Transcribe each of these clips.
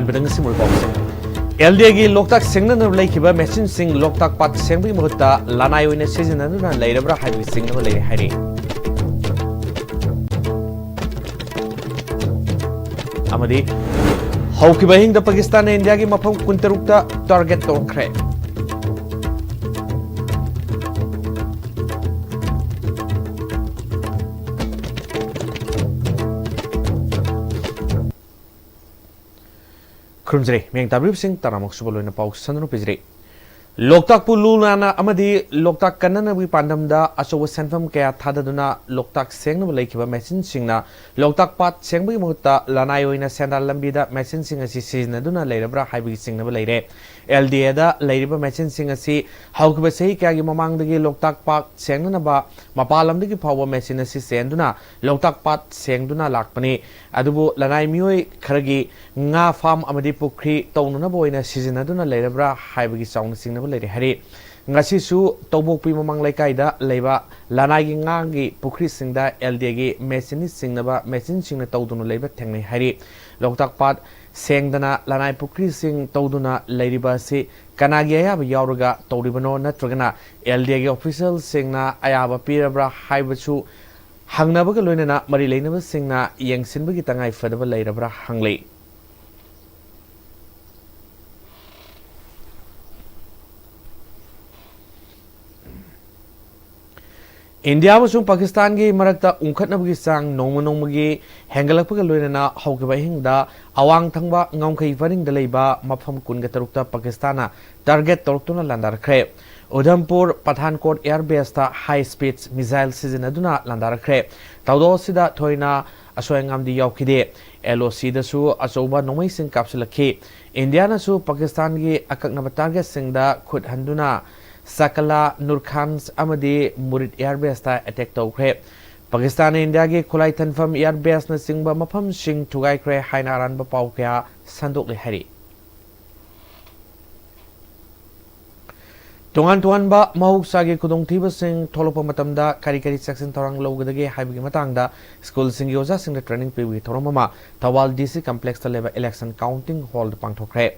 अहानबदं सिमुल पाउसिंग LDA Loktak सेंगना लेखिबा machine सिंग लोकताक पात सेंगबी महत्ता लानाय ओइना सिजनना लेरब्रा हाइबि सिंगना लेरे हाइरे अमदी हौकिबा हिंगदा पाकिस्तान ने इंडिया की मफम कुंतरुक्ता टारगेट तौरख्रे खुरमजरे मेंग ताब्रिब सिंह तरामक सुबलोइना पाउ सनरो पिजरे लोकताक पुलुनाना अमदी लोकताक कन्ननबी पांडमदा अचौब सेंफम कया थाददुना लोकताक सेंगनब लेखिबा मेसिन सिंगना लोकताक पात सेंगबगी महत्ता लानाय ओइना सेंडाल लंबीदा मेसिन सिंग असि सिजनदुना लेरब्रा हाइबगी सिंगनब लेरे एलडीए दा लेरिबा मेसिन सिंग असि हौकबा सही कयागी ममांगदगी लोकताक पात सेंगनबा मपालमदगी फावबा मेसिन असि सेंदुना लोकताक पात सेंगदुना लाकपनी अदुबु लानाय मियोय खरगी nga farm amadi pukri taununa boina sizinaduna lerebra haibagi saung singnaba lere hari ngasi su tobokpi mamang laikai da leiba lanai gi ngangi pukri singda LDA gi machine singnaba machine singna tawdunu leiba thengnai hari loktak pat sengdana lanai pukri sing tawduna leiriba si kanagi ayaba yawraga tawribano natragana LDA gi official singna ayaba pirabra haibachu hangnabaga loinana mari leinaba singna yengsinbagi tangai fadaba leirabra hanglei India अमसुंग पाकिस्तान की मरक्ता उंखटनबगी सांग नोंमनोंमगी हेंगलकपगा लोइनना हौकिबा हिंगदा अवांग थंगबा ngongkhei faringda leiba mafam kunga tarukta pakistana target tortuna landarkhre Udhampur Pathankot airbase ता हाई स्पीड मिसाइल सिजनदुना landarkhre tawdo sida thoina asoyangam yaukide LOC dasu achouba nomaising capsule India नसु पाकिस्तान की अककनबा टारगेट सिंगदा खुद हंदुना Sakala Nurkhans Amadi Murid Airbase ta attack tawkhre Pakistan India gi khulai thanfam airbase na singba mafam sing thugai khre haina ran ba pau kya sandok le hari Tongan ba mahuk sagi kudong thiba sing tholopa matamda kari section torang logdage haibigi matangda school sing yoja sing training piwi thoromama Tawal DC complex ta leba election counting hall pangthokre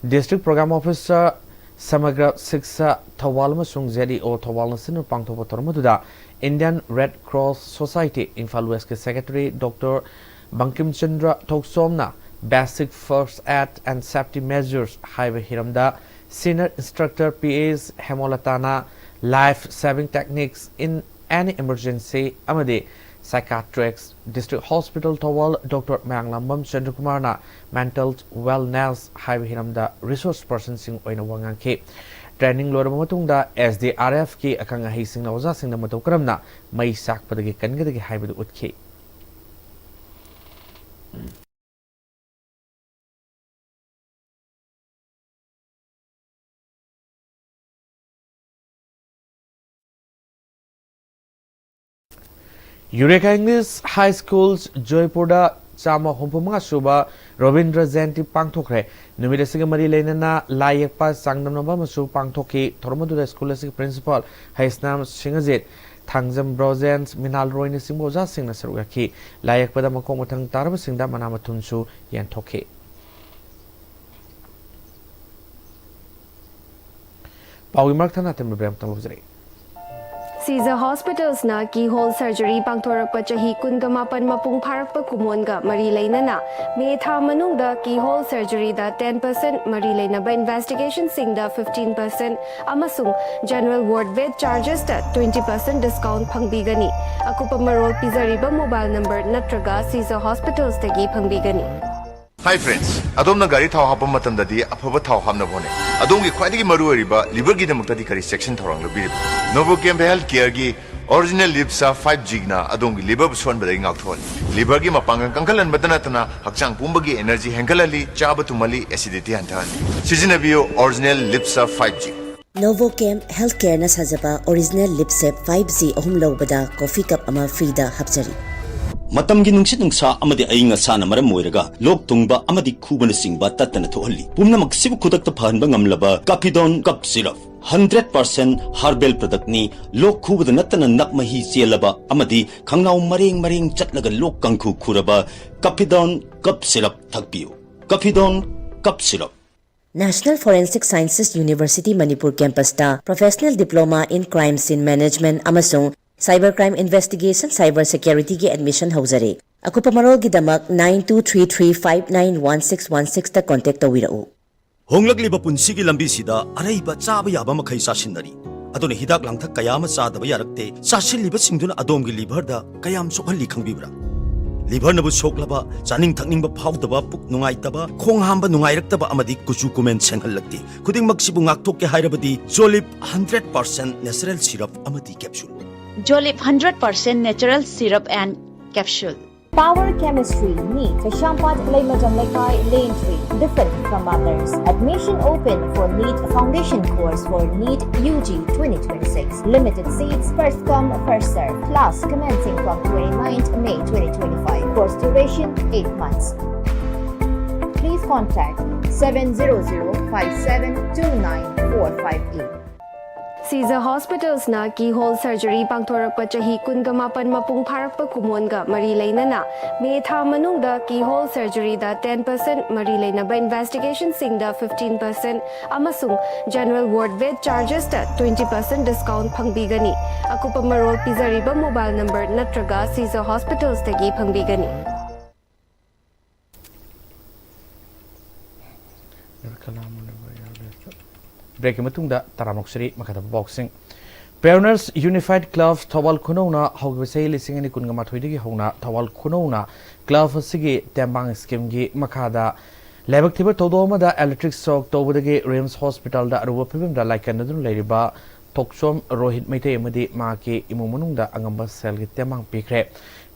District Program Officer Samagra Siksa Thawal Masung ZDO Thawal Nasinu Pangthopa Tormaduda Indian Red Cross Society Infal West Secretary Dr. Bankim Chandra Thoksomna Basic First Aid and Safety Measures Highway Hiramda Senior Instructor PAs Hemolatana Life Saving Techniques in any emergency Amade Psychiatrics District Hospital Thawal Dr. Manglambam Chandrakumarna Mental Wellness Highway Hiramda Resource Person Sing Oina Wangangke Training Lorama Matungda SDRF ki akanga hi sing na oza sing na matokramna mai sakpadagi kangadagi haibadu utke Eureka English High Schools Joypurda Chama Humpumanga Suba Robindra Jayanti Pangthokre Numida Siga Mari Leinana Layekpa Sangdamnaba Masu Pangthoki Thormaduda School Asik Principal Haisnam Singazit Thangjam Brozens Minal Royni Singboza Singna Sarugaki Layekpada Makong Matang Taraba Singda Manamatunsu Yanthoke Pawi Marktana Tembrem Tamuzre Caesar Hospitals na keyhole surgery pangthorakpa chahi kundamapan mapung pharakpa kumonga mari leinana me tha manungda keyhole surgery da 10% mari leinaba investigation singda 15% amasung general ward bed charges da 20% discount phangbigani akupa marol pizariba mobile number natraga Caesar Hospitals tagi phangbigani Hi friends, adom na gari thau hapam matam dadi aphaba thau hamna bone. Adom gi khwaidagi maru ariba liver gi damakta di kari section thorang lo birib. Novochem Health Care gi original lipsa 5G na adom gi liver buson badai ngak thon. Liver gi mapangang kangkalan badana tana hakchang pumba gi energy hengalali chaba tumali acidity antan. Sizinabiyo original lipsa 5G. Novochem Health Care na sajaba original lipsep 5G ahum lobada coffee cup ama free da hapjari. Matamgi nungsit nungsa amadi ayinga sana maram moiraga lok tungba amadi khubana singba tatana thohalli pumna maksibu khudakta phanba ngamlaba capidon cup syrup 100% herbal product ni lok khubada natana nakmahi chelaba amadi khangnau mareng chatlaga lok kangkhu khuraba capidon cup syrup thakpiyo Cafidon Cup Syrup. National Forensic Sciences University Manipur campus ta Professional Diploma in Crime Scene Management amasung Cybercrime Investigation Cyber Security ki admission hauzare. Akupa marol gidamak 9233591616 ta contact tawirao. Honglagli ba punsigi lambi sida aray ba chaba yaba makai sasinari. Adone hidak langthak kayama sadaba yarakte sasin liba singduna adom gi liver da kayam sokhalli khangbibra. Liver nabu soklaba chaning thakning ba phawdaba puk nungai taba khong hamba nungai raktaba amadi kuchu comment senhalakti. Kuding maksibu ngakthok ke hairabadi Jolip 100% natural syrup amadi capsule. Jolip 100% natural syrup and capsule. Power Chemistry, NEET, Kashampat, Laymadam Lekai, Lane 3, different from others. Admission open for NEET Foundation course for NEET UG 2026. Limited seats, first come, first serve. Class commencing from 29th May 2025. Course duration 8 months. Please contact 700-5729-458. Caesar Hospitals na keyhole surgery pangthorakpa chahi kunga mapan mapung pharakpa kumonga mari leinana me tha manungda keyhole surgery da 10% mari leinaba investigation singda 15% amasung general ward bed charges da 20% discount phangbigani akupa marol pizariba mobile number natraga Caesar Hospitals tagi phangbigani. Break matungda taramoksari makata boxing. Pioneers Unified Club Thawal Khunona Hogbasei Lisingani Kungama Thoidigi Hona Thawal Khunona Club Sigi Tembang Scheme gi Makada Lebaktiba Todomada Electric Shock Tobudagi Rims Hospital da Aruba Pibim da Laikanadun Ladiba Toksom Rohit Mete Madi Maki Imumununda Angamba Selgi Tembang Pikre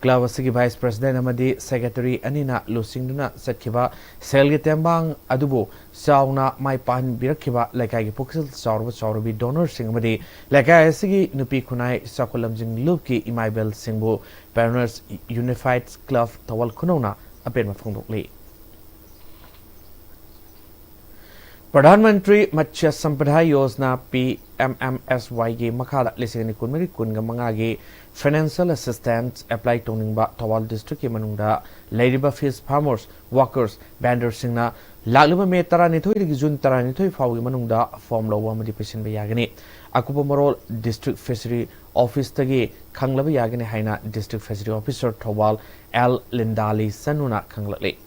Club Sigi Vice President Amadi Secretary Anina Lusingduna Setkiba Selgi Tembang Adubu Sauna Mai Pan Birakiba Laikai Pokil Saurabi Donor Singmadi Laikai Sigi Nupi Kunai Sakulam Jing Lupki Imaibel Singbu Pioneers Unified Club Tawal Kunona Apen Mafungli Pradhanmantri Matsya Sampada Yojana PMMSY gi Makada Lisingani Kunmari Kunga Mangagi Financial Assistance Apply Toningba Tawal District ki Manungda Ladiba Fish Farmers Workers Vendors Singna Lagluba Me Taranithoi gi June Taranithoi Fawi Manungda Form Lawa Madi Pesin Bayagani Akupa Morol District Fishery Office Tagi Kanglaba Yagani Haina District Fishery Officer Tawal L Lindali Sanuna Kanglali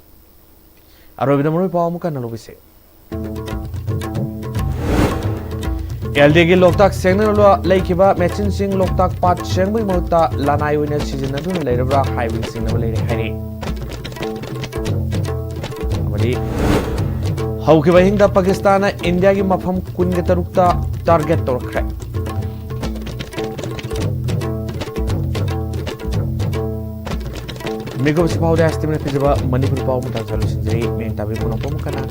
Arobidamuri Pawamuka Nalubise LDG Loktak Sengnalwa Lakiba Machin Sing Loktak Pat Shengbu Mota Lanai Winner Seasonadun Ladabra Highway Signal Lady Harry. Haukiba Hinda Pakistana India gi Mafam Kungatarukta Target Torkre. Mego Sipau Estimate Manipur Power Solutions, Main Tabi Punapomukana.